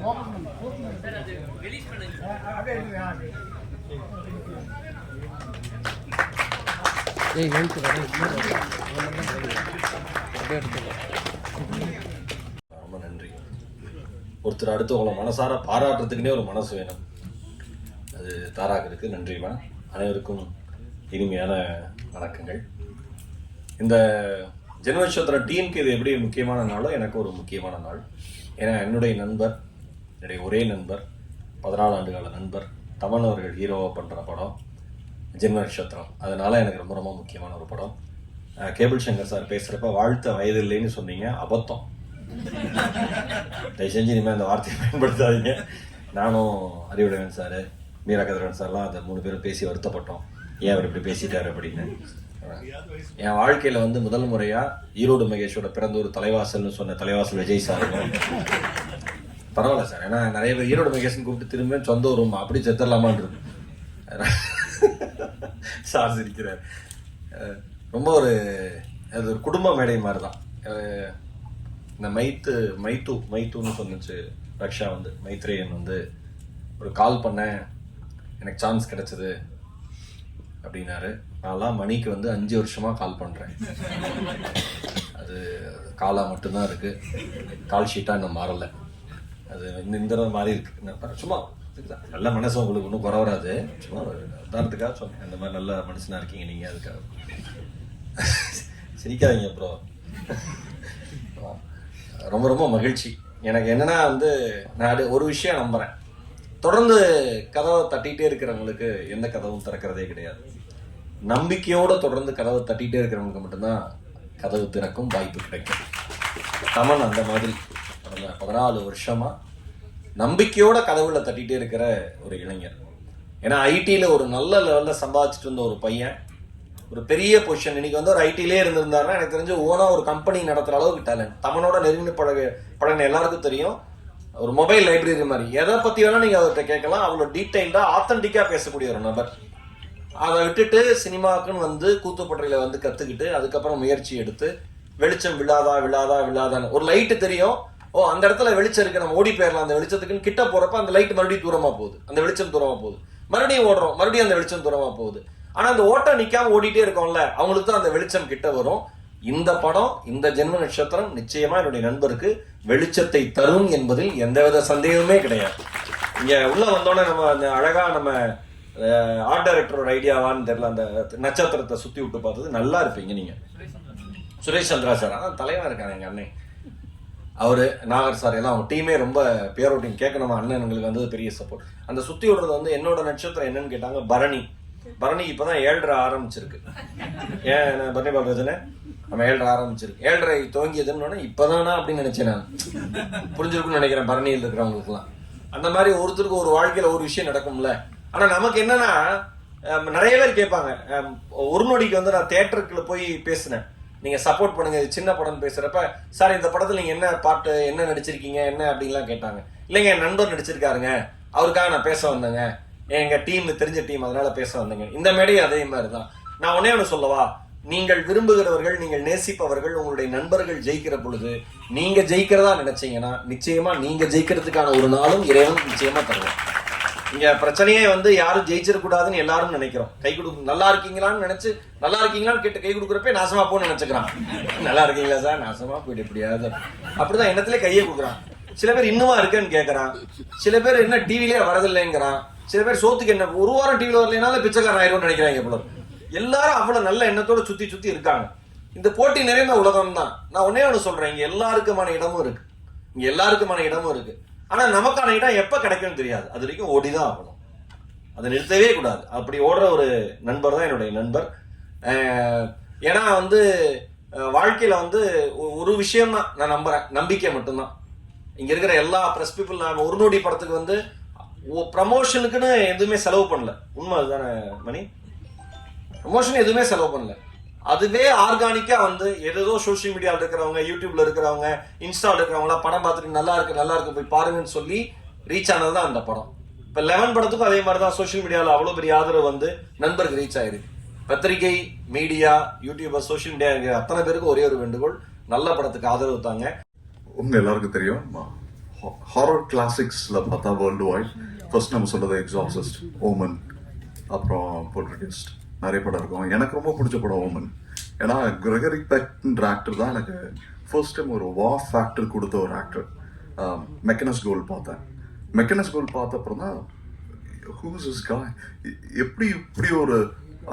ரொம்ப நன்றி. ஒருத்தர் அடுத்தவங்களை மனசார பாராட்டுறதுக்குன்னே ஒரு மனசு வேணும். அது தாராக்கு நன்றிமா. அனைவருக்கும் இனிமையான வணக்கங்கள். இந்த ஜென்மநட்சத்திர டீமுக்கு இது எப்படி முக்கியமான நாளோ எனக்கு ஒரு முக்கியமான நாள். ஏன்னா என்னுடைய நண்பர், என்னுடைய ஒரே நண்பர், 14 ஆண்டு கால நண்பர் தமன் அவர்கள் ஹீரோவாக பண்ணுற படம் ஜென்ம நட்சத்திரம். அதனால எனக்கு ரொம்ப ரொம்ப முக்கியமான ஒரு படம். கேபிள் சங்கர் சார் பேசுகிறப்ப வாழ்த்த வயது இல்லைன்னு சொன்னீங்க, அபத்தம். தயவு செஞ்சு இனிமேல் அந்த வார்த்தையை பயன்படுத்தாதீங்க. நானும் அறிவுடையவன் சார், மீரா கதிரவன் சார்லாம் அந்த 3 பேரும் பேசி வருத்தப்பட்டோம், ஏன் அவர் இப்படி பேசிட்டாரு அப்படின்னு. என் வாழ்க்கையில முதல் முறையா ஈரோடு மகேஷோட பிறந்த ஒரு தலைவாசல்னு சொன்ன தலைவாசல் விஜய் சார். பரவாயில்ல சார், ஏன்னா நிறைய பேர் ஈரோடு மகேஷன் கூப்பிட்டு திரும்ப சொந்த ஒரு அப்படி செத்துடலாமான் இருக்கு. சார் சிரிக்கிறார். ரொம்ப அது ஒரு குடும்ப மேடை மாதிரி தான். இந்த மைத்துன்னு சொன்னிச்சு ரக்ஷா, மைத்ரேயன் ஒரு கால் பண்ண எனக்கு சான்ஸ் கிடைச்சது அப்படின்னாரு. நான்லாம் மணிக்கு 5 வருஷமா கால் பண்றேன். அது காலா மட்டும்தான் இருக்கு, கால் ஷீட்டா இன்னும் மாறல. அது இந்த மாதிரி இருக்கு. சும்மா நல்ல மனசு உங்களுக்கு ஒன்றும் குறை வராது, சும்மா உதாரணத்துக்காக சொன்னேன். அந்த மாதிரி நல்ல மனுஷனா இருக்கீங்க நீங்க, அதுக்காக சிரிக்காதீங்க ப்ரோ. ரொம்ப ரொம்ப மகிழ்ச்சி. எனக்கு என்னன்னா நான் ஒரு விஷயம் நம்புறேன், தொடர்ந்து கதவை தட்டிகிட்டே இருக்கிறவங்களுக்கு எந்த கதவும் திறக்கிறதே கிடையாது. நம்பிக்கையோட தொடர்ந்து கதவை தட்டிகிட்டே இருக்கிறவங்களுக்கு மட்டும்தான் கதவு திறக்கும் வாய்ப்பு கிடைக்கும். தமன் அந்த மாதிரி 14 வருஷமா நம்பிக்கையோட கதவுல தட்டிகிட்டே இருக்கிற ஒரு இளைஞர். ஏன்னா ஐடியில ஒரு நல்ல லெவல்ல சம்பாதிச்சுட்டு இருந்த ஒரு பையன் ஒரு பெரிய பொசிஷன் இன்னைக்கு ஒரு ஐடியிலே இருந்திருந்தாருன்னா எனக்கு தெரிஞ்சு ஓனா ஒரு கம்பெனி நடத்துற அளவுக்கு டேலண்ட். தமனோட நெருங்கி பழகின எல்லாருக்கும் தெரியும். ஒரு மொபைல் லைப்ரரி மாதிரி எதை பத்தி வேணா நீங்க அவர்கிட்ட கேட்கலாம். அவ்வளோ டீடைல்டா ஆத்தன்டிக்கா பேசக்கூடிய ஒரு நபர். அதை விட்டுட்டு சினிமாக்குன்னு கூத்துப்பட்டையில கத்துக்கிட்டு அதுக்கப்புறம் முயற்சி எடுத்து வெளிச்சம் விழாதான்னு ஒரு லைட்டு தெரியும், ஓ அந்த இடத்துல வெளிச்சம் இருக்கு, நம்ம ஓடி போயிடலாம் அந்த வெளிச்சத்துக்குன்னு கிட்ட போறப்ப அந்த லைட் மறுபடியும் தூரமா போகுது, அந்த வெளிச்சம் தூரமா போகுது, மறுபடியும் ஓடுறோம், மறுபடியும் அந்த வெளிச்சம் தூரமா போகுது. ஆனா அந்த ஓட்டம் நிக்காம ஓடிட்டே இருக்கோம்ல, அவங்களுக்கு தான் அந்த வெளிச்சம் கிட்ட வரும். இந்த படம், இந்த ஜென்ம நட்சத்திரம் நிச்சயமா என்னுடைய நண்பருக்கு வெளிச்சத்தை தரும் என்பதில் எந்தவித சந்தேகமே கிடையாது. இங்க உள்ள வந்தோடனே நம்ம அந்த அழகா நம்ம ஆர்ட் டைரக்டரோட ஐடியாவான்னு தெரியல, அந்த நட்சத்திரத்தை சுத்தி விட்டு பார்த்தது நல்லா இருப்பீங்க நீங்க. சுரேஷ் சந்திரா சார் அதான் தலைவா இருக்காங்க எங்க அண்ணன், அவரு நாகர் சார் எல்லாம் அவங்க டீமே ரொம்ப பேரோட்டிங் கேட்கணுமா அண்ணன் எங்களுக்கு பெரிய சப்போர்ட். அந்த சுத்தி விடுறது என்னோட நட்சத்திரம் என்னன்னு கேட்டாங்க, பரணி. பரணி இப்பதான் 7:30 ஆரம்பிச்சிருக்கு. ஏன் பரணி பால்ராஜனே நம்ம 7:30 ஆரம்பிச்சிருக்கு, 7:30 துவங்கியதுன்னு இப்பதானா அப்படின்னு நினைச்சேன் நான். புரிஞ்சிருக்குன்னு நினைக்கிறேன் பரணியில் இருக்கிறவங்களுக்கு எல்லாம். அந்த மாதிரி ஒருத்தருக்கு ஒரு வாழ்க்கையில ஒரு விஷயம் நடக்கும்ல. ஆனா நமக்கு என்னன்னா, நிறைய பேர் கேட்பாங்க, ஒரு நொடிக்கு நான் தியேட்டருக்குள்ள போய் பேசினேன், நீங்க சப்போர்ட் பண்ணுங்க சின்ன படம் பேசுறப்ப, சார் இந்த படத்துல நீங்க என்ன பாட்டு என்ன நடிச்சிருக்கீங்க என்ன அப்படின்லாம் கேட்டாங்க. இல்லைங்க என் நண்பர் நடிச்சிருக்காருங்க, அவருக்காக நான் பேச வந்தேங்க, எங்க டீம் தெரிஞ்ச டீம் அதனால பேச வந்தேங்க. இந்த மேடையும் அதே மாதிரிதான். நான் ஒன்னே ஒண்ணு சொல்லவா, நீங்கள் விரும்புகிறவர்கள், நீங்கள் நேசிப்பவர்கள், உங்களுடைய நண்பர்கள் ஜெயிக்கிற பொழுது நீங்க ஜெயிக்கிறதா நினைச்சீங்கன்னா நிச்சயமா நீங்க ஜெயிக்கிறதுக்கான ஒரு நாளும் இறைவன் நிச்சயமா தருவோம். இங்க பிரச்சனையே யாரும் ஜெயிச்சிடக்கூடாதுன்னு எல்லாரும் நினைக்கிறோம். கை கொடுக்கும் நல்லா இருக்கீங்களான்னு நினைச்சு, நல்லா இருக்கீங்களான்னு கேட்டு கை கொடுக்குறப்ப நாசமா போன்னு நினைச்சுக்கிறான். நல்லா இருக்கீங்களா சார், நாசமா போயிட்டு எப்படியாவது அப்படிதான் எண்ணத்திலே கையை கொடுக்குறான். சில பேர் இன்னுமா இருக்கேன்னு கேட்கறான், சில பேர் என்ன டிவிலே வரதில்லைங்கிறான், சில பேர் சோத்துக்கு என்ன ஒரு வாரம் டிவில வரலைனாலும் பிச்சைக்காரன் ஆயிரும் நினைக்கிறாங்க. எவ்வளவு எல்லாரும் அவ்வளவு நல்ல எண்ணத்தோட சுத்தி இருக்காங்க. இந்த போட்டி நிறைந்த உலகம் தான். நான் ஒன்னே ஒண்ணு சொல்றேன், இங்க எல்லாருக்குமான இடமும் இருக்கு, இங்க எல்லாருக்குமான இடமும் இருக்கு. ஆனா நமக்கான இடம் எப்ப கிடைக்கும்னு தெரியாது, அது வரைக்கும் ஓடிதான் ஆகணும், அதை நிறுத்தவே கூடாது. அப்படி ஓடுற ஒரு நண்பர் தான் என்னுடைய நண்பர். ஏன்னா வாழ்க்கையில ஒரு விஷயம் தான் நான் நம்புறேன், நம்பிக்கை மட்டும்தான். இங்க இருக்கிற எல்லா பிரஸ் பீப்புள், நான் ஒரு நொடி படத்துக்கு ப்ரமோஷனுக்குன்னு எதுவுமே செலவு பண்ணல. உண்மை அதுதானே மணி, ப்ரமோஷன் எதுவுமே செலவு பண்ணல. அதுவே ஆர்கானிக்கா ஏதோ சோசியல் மீடியாவில் இருக்கிறவங்க, யூடியூப்ல இருக்கிறவங்க, இன்ஸ்டால இருக்கிறவங்க படம் பார்த்துட்டு நல்லா இருக்கு போய் பாருங்கன்னு சொல்லி ரீச் ஆனதுதான் அந்த படம். இப்ப 11 படத்துக்கும் அதே மாதிரிதான் சோசியல் மீடியாவில் அவ்வளவு பெரிய ஆதரவு நண்பருக்கு ரீச் ஆயிருக்கு. பத்திரிகை, மீடியா, யூடியூபர், சோசியல் மீடியா அத்தனை பேருக்கு ஒரே ஒரு வேண்டுகோள், நல்ல படத்துக்கு ஆதரவு தாங்க. உங்க எல்லாருக்கும் தெரியும் ஹாரர் கிளாசிக்ஸில் பார்த்தா வேர்ல்டு வைட் ஃபர்ஸ்ட் நம்ம சொல்கிறது எக்ஸாசிஸ்ட், ஓமன், அப்புறம் பொல்டர்கெஸ்ட், நிறைய படம் இருக்கும். எனக்கு ரொம்ப பிடிச்ச படம் ஓமன். ஏன்னா கிரெகரி பெக்ன்ற ஆக்டர் தான் எனக்கு ஃபர்ஸ்ட் டைம் ஒரு வா ஃபேக்டர் கொடுத்த ஒரு ஆக்டர். மெக்கனஸ் கோல்ட் பார்த்தேன். மெக்கனஸ் கோல்ட் பார்த்த அப்புறம் தான் ஹூஸ் இஸ் காய், எப்படி இப்படி ஒரு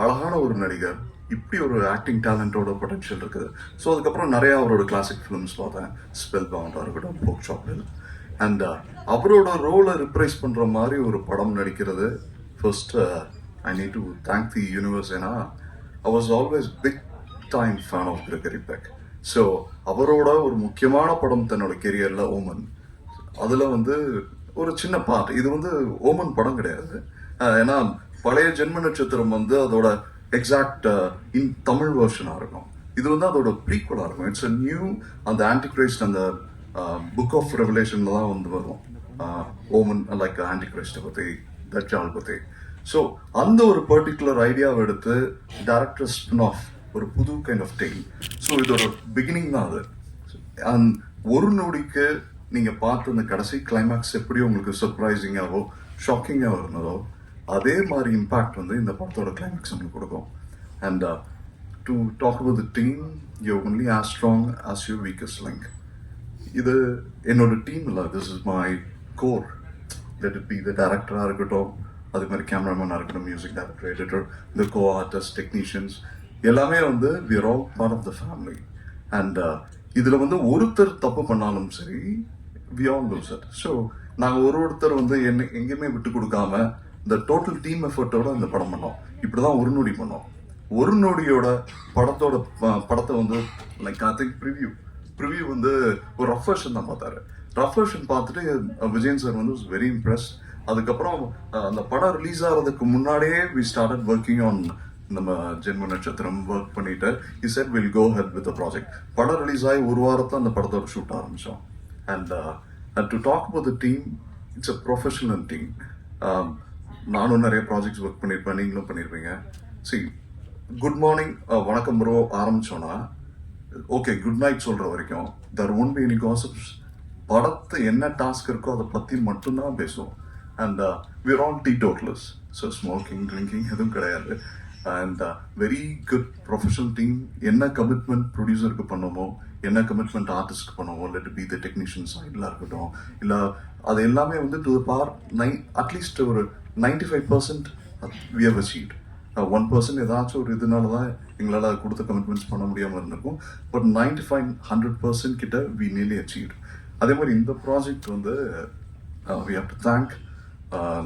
அழகான ஒரு நடிகர், இப்படி ஒரு ஆக்டிங் டேலண்டோட பொட்டன்ஷியல் இருக்குது. ஸோ அதுக்கப்புறம் நிறைய அவரோட கிளாசிக் ஃபிலிம்ஸ் பார்த்தேன். ஸ்பெல் பவுண்டாக இருக்கட்டும், போக் ஷாப்பில். அண்ட் அவரோட ரோலை ரிப்ரைஸ் பண்ணுற மாதிரி ஒரு படம் நடிக்கிறது first I need to thank the universe. ஏன்னா I was always big time fan of Gregory Peck. So அவரோட ஒரு முக்கியமான படம் தன்னோட கெரியரில் ஓமன். அதில் வந்து ஒரு சின்ன பார்ட், இது வந்து ஓமன் படம் கிடையாது. ஏன்னா பழைய ஜென்ம நட்சத்திரம் வந்து அதோட எக்ஸாக்ட் இன் தமிழ் வெர்ஷனாக இருக்கும். இது வந்து அதோட ப்ரீக்வலாக இருக்கும். இட்ஸ் அ நியூ, அந்த ஆன்டிகிரைஸ்ட் அந்த புக் ஆஃப் ரெவலேஷன்ல தான் வந்து வரும் ஓமன், லைக் ஆன்டிகிரைஸ்ட்டை பற்றி, தஜ்ஜால் பற்றி. ஸோ அந்த ஒரு பர்டிகுலர் ஐடியாவை எடுத்து டேரக்டர் ஸ்பின் ஆஃப் ஒரு புது கைண்ட் ஆஃப் டெய்ல். ஸோ இதோட பிகினிங் தான் அது. அண்ட் ஒரு நொடிக்கு நீங்கள் பார்த்து அந்த கடைசி கிளைமேக்ஸ் எப்படி உங்களுக்கு சர்ப்ரைசிங்காகவோ ஷாக்கிங்காக இருந்ததோ அதே மாதிரி இம்பேக்ட் வந்து இந்த படத்தோட கிளைமேக்ஸ் உங்களுக்கு கொடுக்கும். And to talk about the team, you only as strong as you weakest link. இது என்னோட டீம் இல்லை, this is my core. Let it be the டேரக்டராக இருக்கட்டும், அதே மாதிரி கேமராமேனாக இருக்கட்டும், மியூசிக் டைரக்டர், எடிட்டர், இந்த கோ ஆர்டிஸ்ட், டெக்னீஷியன்ஸ், எல்லாமே வந்து we are all part of the family. And இதில் வந்து ஒருத்தர் தப்பு பண்ணாலும் சரி, we all lose it. So நாங்கள் ஒருத்தர் வந்து எங்கேயுமே விட்டு கொடுக்காம இந்த டோட்டல் டீம் எஃபர்ட்டோட இந்த படம் பண்ணோம். இப்படி தான் ஒரு நொடி பண்ணோம். ஒரு நொடியோட படத்தை வந்து லைக் ஐ திங்க் ப்ரிவியூ வந்து ஒரு ரஃப் வெர்ஷன் தான் பார்த்தாரு. ரஃப் வெர்ஷன் பார்த்துட்டு விஜயன் சார் வந்து வெரி இம்ப்ரெஸ். அதுக்கப்புறம் அந்த படம் ரிலீஸ் ஆகிறதுக்கு முன்னாடியே வி ஸ்டார்டட் ஒர்க்கிங் ஆன் நம்ம ஜென்ம நட்சத்திரம் ஒர்க் பண்ணிட்டு he said we'll go ahead with the project. படம் ரிலீஸ் ஆகி ஒரு வாரத்தை அந்த படத்தோட ஷூட் ஆரம்பித்தோம். And to talk about the team, it's a professional team. நானும் நிறைய ப்ராஜெக்ட்ஸ் ஒர்க் பண்ணியிருப்பேன், நீங்களும் பண்ணியிருப்பீங்க. சி, குட் மார்னிங், வணக்கம் ப்ரோ ஆரம்பித்தோன்னா ஓகே குட் நைட் சொல்கிற வரைக்கும் there won't be any gossips. படத்தை என்ன டாஸ்க் இருக்கோ அதை பற்றி மட்டும்தான் பேசுவோம். And we're all teetotalers, so smoking drinking எதுவும் கிடையாது. And very good professional team. என்ன கமிட்மெண்ட் ப்ரொடியூசருக்கு பண்ணோமோ, என்ன கமிட்மெண்ட் ஆர்டிஸ்ட்க்கு பண்ணுவோம், லெட் பி த டெக்னீஷியன் சைடில் இருக்கட்டும், இல்லை அது எல்லாமே வந்து டு த பார் அட்லீஸ்ட் ஒரு 95% we have achieved. 1% ஏதாச்சும் ஒரு இதனால தான் எங்களால் கொடுத்த கமிட்மெண்ட்ஸ் பண்ண முடியாமல் இருந்திருக்கும். பட் 95-100% கிட்ட we nearly achieved. அதே மாதிரி இந்த ப்ராஜெக்ட் வந்து we have to thank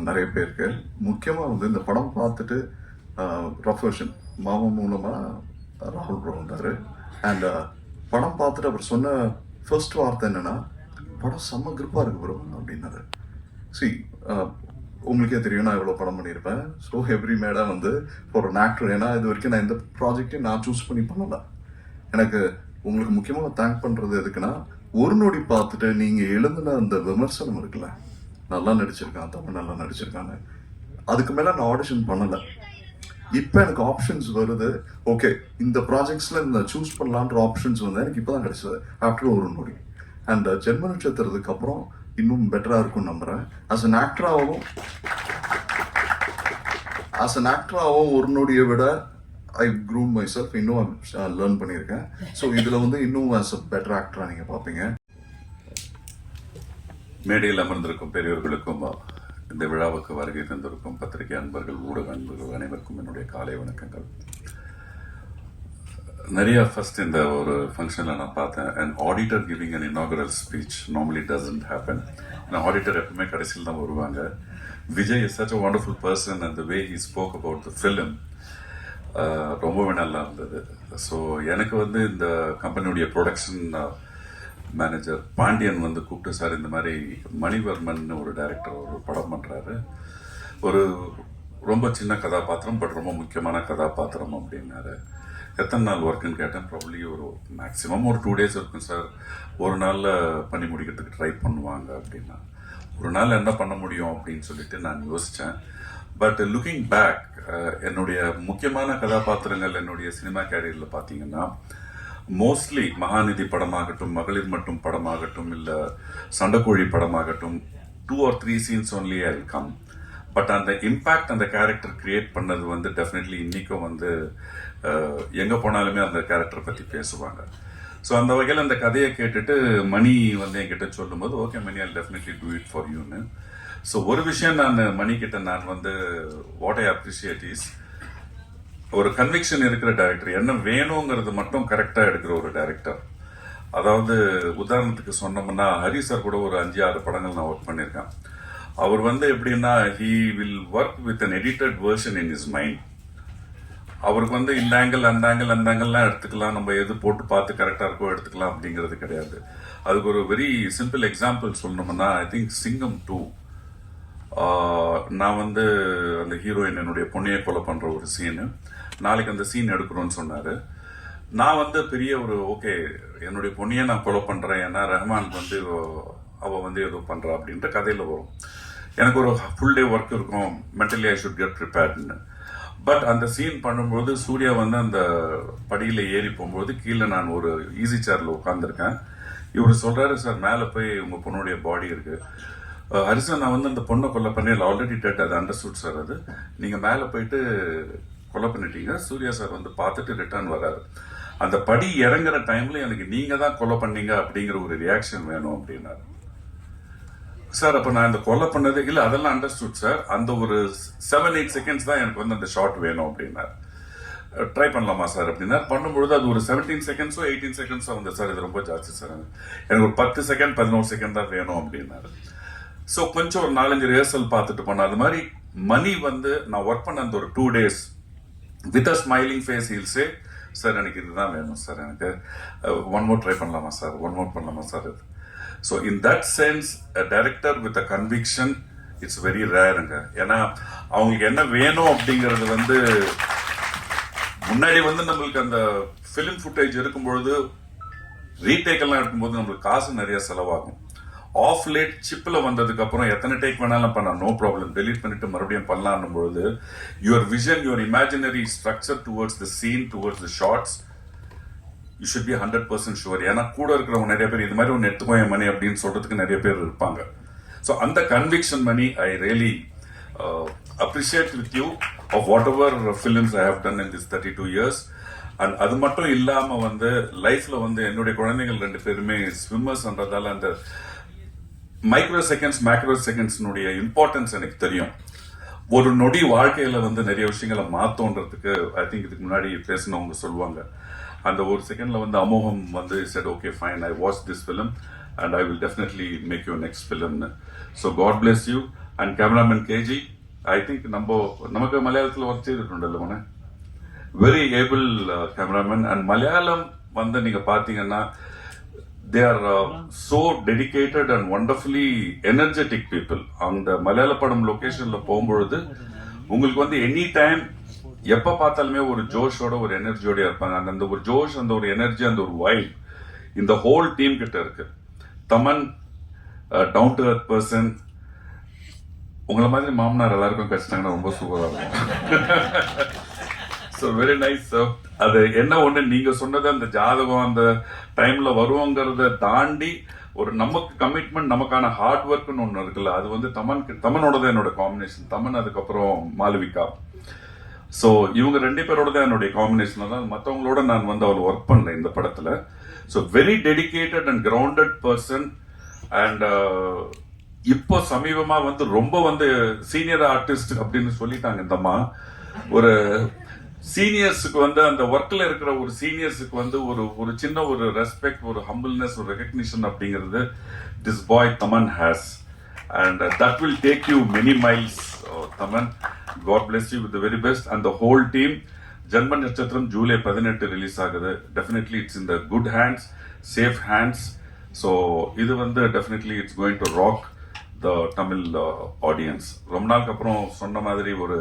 நிறைய பேருக்கு. முக்கியமாக வந்து இந்த படம் பார்த்துட்டு ரஃப் வெர்ஷன் மாமா மூலமாக ராகுல் ப்ரோ வந்தார். அண்ட் படம் பார்த்துட்டு அவர் சொன்ன ஃபர்ஸ்ட் வார்த்தை என்னன்னா, படம் செம்ம கிரிப்பாக இருக்கு ப்ரோ அப்படின்னாரு. சி, உங்களுக்கே தெரியும் நான் எவ்வளோ படம் பண்ணியிருப்பேன். ஸோ எவ்ரி மேடாக வந்து ஃபார் அன் ஆக்டர், ஏன்னா இது வரைக்கும் நான் எந்த ப்ராஜெக்டையும் நான் சூஸ் பண்ணி பண்ணலை. எனக்கு உங்களுக்கு முக்கியமாக தேங்க் பண்ணுறது எதுக்குன்னா, ஒரு நொடி பார்த்துட்டு நீங்கள் எழுதுன அந்த விமர்சனம் இருக்குல்ல, நல்லா நடிச்சிருக்கான், தமிழ் நல்லா நடிச்சிருக்காங்க, அதுக்கு மேலே நான் ஆடிஷன் பண்ணலை. இப்போ எனக்கு ஆப்ஷன்ஸ் வருது. ஓகே, இந்த ப்ராஜெக்ட்ஸில் இந்த சூஸ் பண்ணலான்ற ஆப்ஷன்ஸ் வந்து எனக்கு இப்போ தான் கிடைச்சது ஆஃப்டர் ஒரு நொடி. அண்ட் ஜென்ம நட்சத்திரத்துக்கு அப்புறம் இன்னும் பெட்டராக இருக்கும்னு நம்புகிறேன். ஆஸ் அன் ஆக்டராகவும் ஒரு நொடியை விட ஐ க்ரூம் மை செல்ஃப், இன்னும் லேர்ன் பண்ணியிருக்கேன். ஸோ இதில் வந்து இன்னும் ஆஸ் அ பெட்டர் ஆக்டராக நீங்கள் பார்ப்பீங்க. மேடையில் அமர்ந்திருக்கும் பெரியவர்களுக்கும் இந்த விழாவுக்கு வருகை தந்திருக்கும் பத்திரிகை அன்பர்கள், ஊடக அன்பர்கள் அனைவருக்கும் என்னுடைய காலை வணக்கங்கள். நிறைய ஃபர்ஸ்ட் இந்த ஒரு ஃபங்க்ஷனில் நான் பார்த்தேன், an auditor giving an inaugural speech normally doesn't happen. நான் ஆடிட்டர் எப்பவுமே கடைசியில் தான் வருவாங்க. Vijay is such a wonderful person and the way he spoke about the film ரொம்பவே நல்லா இருந்தது. ஸோ எனக்கு வந்து இந்த கம்பெனியுடைய ப்ரொடக்ஷன் மேனேஜர் பாண்டியன் வந்து கூப்பிட்டு, சார் இந்த மாதிரி மணிவர்மன் ஒரு டைரக்டர் ஒரு படம் பண்ணுறாரு, ஒரு ரொம்ப சின்ன கதாபாத்திரம் பட் ரொம்ப முக்கியமான கதாபாத்திரம் அப்படின்னாரு. எத்தனை நாள் ஒர்க்குன்னு கேட்டேன். ப்ராப்ளி ஒரு மேக்ஸிமம் ஒரு 2 days இருக்கும் சார், ஒரு நாளில் பண்ணி முடிக்கிறதுக்கு ட்ரை பண்ணுவாங்க அப்படின்னா. ஒரு நாள் என்ன பண்ண முடியும் அப்படின்னு சொல்லிட்டு நான் யோசித்தேன். பட் லுக்கிங் பேக், என்னுடைய முக்கியமான கதாபாத்திரங்கள் என்னுடைய சினிமா கேரியரில் பார்த்தீங்கன்னா மோஸ்ட்லி மகாநிதி படமாகட்டும், மகளிர் மட்டும் படமாகட்டும், இல்ல சண்டைக்கோழி படமாகட்டும், 2 or 3 scenes only I'll come. But அந்த இம்பாக்ட் அந்த கேரக்டர் கிரியேட் பண்ணது வந்து டெஃபினெட்லி இன்னைக்கும் வந்து எங்க போனாலுமே அந்த கேரக்டர் பத்தி பேசுவாங்க. ஸோ அந்த வகையில் அந்த கதையை கேட்டுட்டு மணி வந்து என்கிட்ட சொல்லும்போது okay Mani I'll definitely do it for யூன்னு. ஸோ ஒரு விஷயம் நான் மணி கிட்ட நான் வந்து வாட் ஐ அப்ரிஷியேட் இஸ் ஒரு கன்விக்ஷன் இருக்கிற டைரக்டர், என்ன வேணுங்கிறது மட்டும் கரெக்டா எடுக்கிற ஒரு டைரக்டர். அதாவது உதாரணத்துக்கு சொன்னோம்னா ஹரி சார் கூட ஒரு 5-6 படங்கள் நான் ஒர்க் பண்ணியிருக்கேன். அவர் வந்து எப்படின்னா he will work with an edited version in is mind. அவருக்கு வந்து இந்த ஆங்கிள் அந்த ஆங்கிள் அந்த ஆங்கிள்லாம் எடுத்துக்கலாம், நம்ம எது போட்டு பார்த்து கரெக்டாக இருக்கோ எடுத்துக்கலாம் அப்படிங்கிறது கிடையாது. அதுக்கு ஒரு வெரி சிம்பிள் எக்ஸாம்பிள் சொல்லணும்னா ஐ திங்க் சிங்கம் 2 நான் வந்து அந்த ஹீரோயின் என்னுடைய பொண்ணையை கொலை பண்ற ஒரு சீனு, நாளைக்கு அந்த சீன் எடுக்கிறோன்னு சொன்னாரு. நான் வந்து பெரிய ஒரு ஓகே என்னுடைய பொண்ணையை நான் கொலை பண்றேன், ஏன்னா ரஹ்மான் வந்து அவ வந்து ஏதோ பண்றா அப்படின்ற கதையில வரும். எனக்கு ஒரு ஃபுல் டே ஒர்க் இருக்கும், மென்டலி ஐ ஷுட் கெட் ப்ரிப்பேர்ட்னு. பட் அந்த சீன் பண்ணும்போது சூர்யா வந்து அந்த படியில ஏறி போகும்போது கீழே நான் ஒரு ஈஸி சேர்ல உட்காந்துருக்கேன். இவர் சொல்றாரு, சார் மேலே போய் உங்க பொண்ணுடைய பாடி இருக்கு, ஹரிசன் நான் வந்து அந்த பொண்ணை கொலை பண்ணி ஆல்ரெடி டேட், அது அண்டர்ஸ்டுட் சார், அது நீங்க மேலே போயிட்டு கொலை பண்ணிட்டீங்க. சூர்யா சார் வந்து பார்த்துட்டு ரிட்டர்ன் வராரு. அந்த படி இறங்குற டைம்ல எனக்கு நீங்க தான் கொலை பண்ணீங்க அப்படிங்கிற ஒரு ரியாக்ஷன் வேணும் அப்படின்னாரு. சார் அப்ப நான் இந்த கொலை பண்ணது இல்ல, அதெல்லாம் அண்டர்ஸ்டுட் சார், அந்த ஒரு 7-8 seconds தான் எனக்கு வந்து அந்த ஷாட் வேணும் அப்படின்னாரு. ட்ரை பண்ணலாமா சார் அப்படின்னா பண்ணும்பொழுது அது ஒரு 17 seconds 18 seconds வந்து சார் இது ரொம்ப ஜாஸ்தி சார், எனக்கு ஒரு 10 second 11 second தான் வேணும் அப்படின்னாரு. ஸோ கொஞ்சம் ஒரு 4-5 ரிஹர்சல் பார்த்துட்டு பண்ண அது மாதிரி மணி வந்து நான் ஒர்க் பண்ண அந்த ஒரு 2 days with a smiling face he'll say sir எனக்கு இதுதான் வேணும் சார், எனக்கு ஒன் மோர் ட்ரை பண்ணலாமா சார், ஒன் மோர் பண்ணலாமா sir. So in that sense director with a conviction it's very ரேருங்க. ஏன்னா அவங்களுக்கு என்ன வேணும் அப்படிங்கிறது வந்து முன்னாடி வந்து நம்மளுக்கு அந்த ஃபிலிம் ஃபுட்டேஜ் இருக்கும்பொழுது ரீடேக் எல்லாம் எடுக்கும்போது நம்மளுக்கு காசு நிறைய செலவாகும். ஆஃப் லேட் சிப்ல வந்ததுக்கு அப்புறம் எத்தனை டேக் வேணாலும் பண்ண நோ ப்ராப்ளம், டெலீட் பண்ணிட்டு மறுபடியும் பண்ணலாம் பொழுது your vision your imaginary structure towards the scene towards the shots you should be 100% sure. ஏன்னா கூட இருக்கிறவங்க நிறைய பேர் இது மாதிரி ஒன்று எடுத்துக்கோய மணி அப்படின்னு சொல்றதுக்கு நிறைய பேர் இருப்பாங்க. ஸோ அந்த conviction Mani I really appreciate with you of whatever films I have done in this 32 years. And அது மட்டும் இல்லாம வந்து லைஃப்ல வந்து என்னுடைய குழந்தைகள் 2 பேருமே ஸ்விம்மர்ஸ்ன்றதால அந்த மைக்ரோ செகண்ட்ஸ் மேக்ரோ செகண்ட்ஸ்னுடைய இம்பார்ட்டன்ஸ் எனக்கு தெரியும். ஒரு நொடி வாழ்க்கையில வந்து நிறைய விஷயங்களை மாத்தோன்றதுக்கு ஐ திங்க் இதுக்கு முன்னாடி பேசினவங்க சொல்லுவாங்க. அந்த ஒரு செகண்ட்ல வந்து அமோகம் வந்து said okay fine I watched this film and I will definitely make your next film. So God bless you and cameraman KG I think நமக்கு மலையாளத்துல ஒர்க் செய்துட்டுண்டல்ல மன very able cameraman. And Malayalam வந்து நீங்க பாத்தீங்கன்னா they are so dedicated and wonderfully energetic people. அந்த மலையாள படம் லொகேஷன்ல போகும்பொழுது உங்களுக்கு வந்து எனி டைம் எப்ப பார்த்தாலுமே ஒரு ஜோஷோட ஒரு எனர்ஜியோட இருப்பாங்க. அந்த ஒரு ஜோஷ் அந்த ஒரு எனர்ஜி அந்த ஒரு வைப் இந்த ஹோல் டீம் கிட்ட இருக்கு. Thaman down to earth person, உங்களை மாதிரி மாமனார் எல்லாருக்கும் கிடைச்சிட்டாங்கன்னா ரொம்ப சூப்பரா இருக்கும். So very nice. அது என்ன ஒண்ணு நீங்க சொன்னது அந்த ஜாதகம் அந்த டைம்ல வருவோங்கிறத தாண்டி ஒரு நமக்கு கமிட்மெண்ட் நமக்கான ஹார்ட் ஒர்க்னு ஒண்ணு இருக்குல்ல, அது வந்து தமனோட தான் என்னோட காம்பினேஷன். தமன் அதுக்கப்புறம் மாலவிகா. ஸோ இவங்க 2 பேரோட தான் என்னுடைய காம்பினேஷன் தான். மற்றவங்களோட நான் வந்து அவள் ஒர்க் பண்ணேன் இந்த படத்துல. So very dedicated and grounded person. And இப்போ சமீபமா வந்து ரொம்ப வந்து சீனியர் ஆர்டிஸ்ட் அப்படின்னு சொல்லிட்டாங்க இந்தம்மா. ஒரு சீனியர்ஸுக்கு வந்து அந்த ஒர்க்ல இருக்கிற ஒரு சீனியர்ஸுக்கு வந்து ஒரு சின்ன ஒரு ரெஸ்பெக்ட், ஒரு ஹம்பிள்னஸ், ஒரு ரெகக்னிஷன் அப்படிங்கிறது this boy Thaman has. And that will take you many miles Thaman. God bless you with the very best and the whole team. ஜன்ம நட்சத்திரம் ஜூலை 18 ரிலீஸ் ஆகுது. Definitely it's in the good hands, safe hands. So இது வந்து definitely it's going to rock the Tamil audience. ரொம்ப நாளுக்கு அப்புறம் சொன்ன மாதிரி ஒரு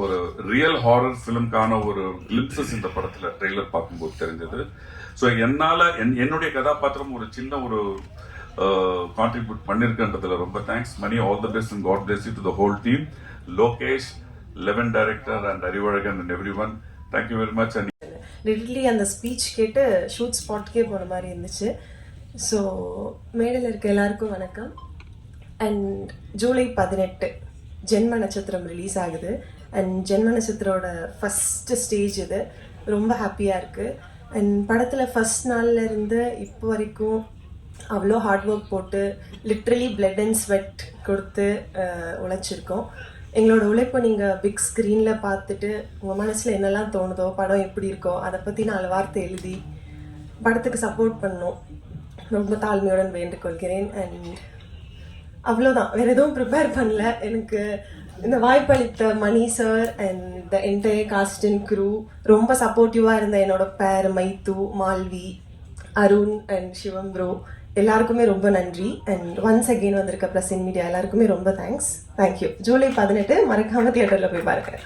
ஒரு ரியல் ஹாரர் ஃபிலிம்கான ஒரு கிளிப்சஸ் இந்த படத்துல ட்ரெய்லர் பார்க்கும்போது தெரிஞ்சது. ஸோ என்னால என்னுடைய கதாபாத்திரம் ஒரு சின்ன ஒரு கான்ட்ரிபியூட் பண்ணிருக்கன்றதுல ரொம்ப thanks Mani. All the best and God bless you to the whole team. Lokesh, eleven director and Arivazhagan and everyone, thank you very much. Literally அந்த ஸ்பீச் கேட்டு ஷூட் ஸ்பாட்கே போன மாதிரி இருந்துச்சு. ஸோ மேடையில் இருக்க எல்லாருக்கும் வணக்கம். அண்ட் ஜூலை 18 ஜென்ம நட்சத்திரம் ரிலீஸ் ஆகுது. அண்ட் ஜென்ம நட்சத்திரோட ஃபஸ்ட்டு ஸ்டேஜ் இது. ரொம்ப ஹாப்பியாக இருக்குது. அண்ட் படத்தில் ஃபஸ்ட் நாள்லேருந்து இப்போ வரைக்கும் அவ்வளோ ஹார்ட் ஒர்க் போட்டு லிட்ரலி பிளட் அண்ட் ஸ்வெட் கொடுத்து உழைச்சிருக்கோம். எங்களோட உழைப்பை நீங்கள் பிக் ஸ்க்ரீனில் பார்த்துட்டு உங்கள் மனசில் என்னெல்லாம் தோணுதோ, படம் எப்படி இருக்கோ அதை பற்றி 4 வார்த்தை எழுதி படத்துக்கு சப்போர்ட் பண்ணணும் ரொம்ப தாழ்மையுடன் வேண்டுகொள்கிறேன். அண்ட் அவ்வளோதான், வேறு எதுவும் ப்ரிப்பேர் பண்ணல. எனக்கு இந்த வாய்ப்பளித்த Mani sir and the entire cast and crew, ரொம்ப சப்போர்ட்டிவாக இருந்த என்னோட பேர் மைத்து, மால்வி, அருண் அண்ட் சிவம் ப்ரோ எல்லாருக்குமே ரொம்ப நன்றி. அண்ட் ஒன்ஸ் அகெயின் வந்திருக்க ப்ரெஸ் இன் மீடியா எல்லாருக்குமே ரொம்ப தேங்க்யூ. ஜூலை 18 மறக்காமல் தியேட்டரில் போய் பாருங்கள்.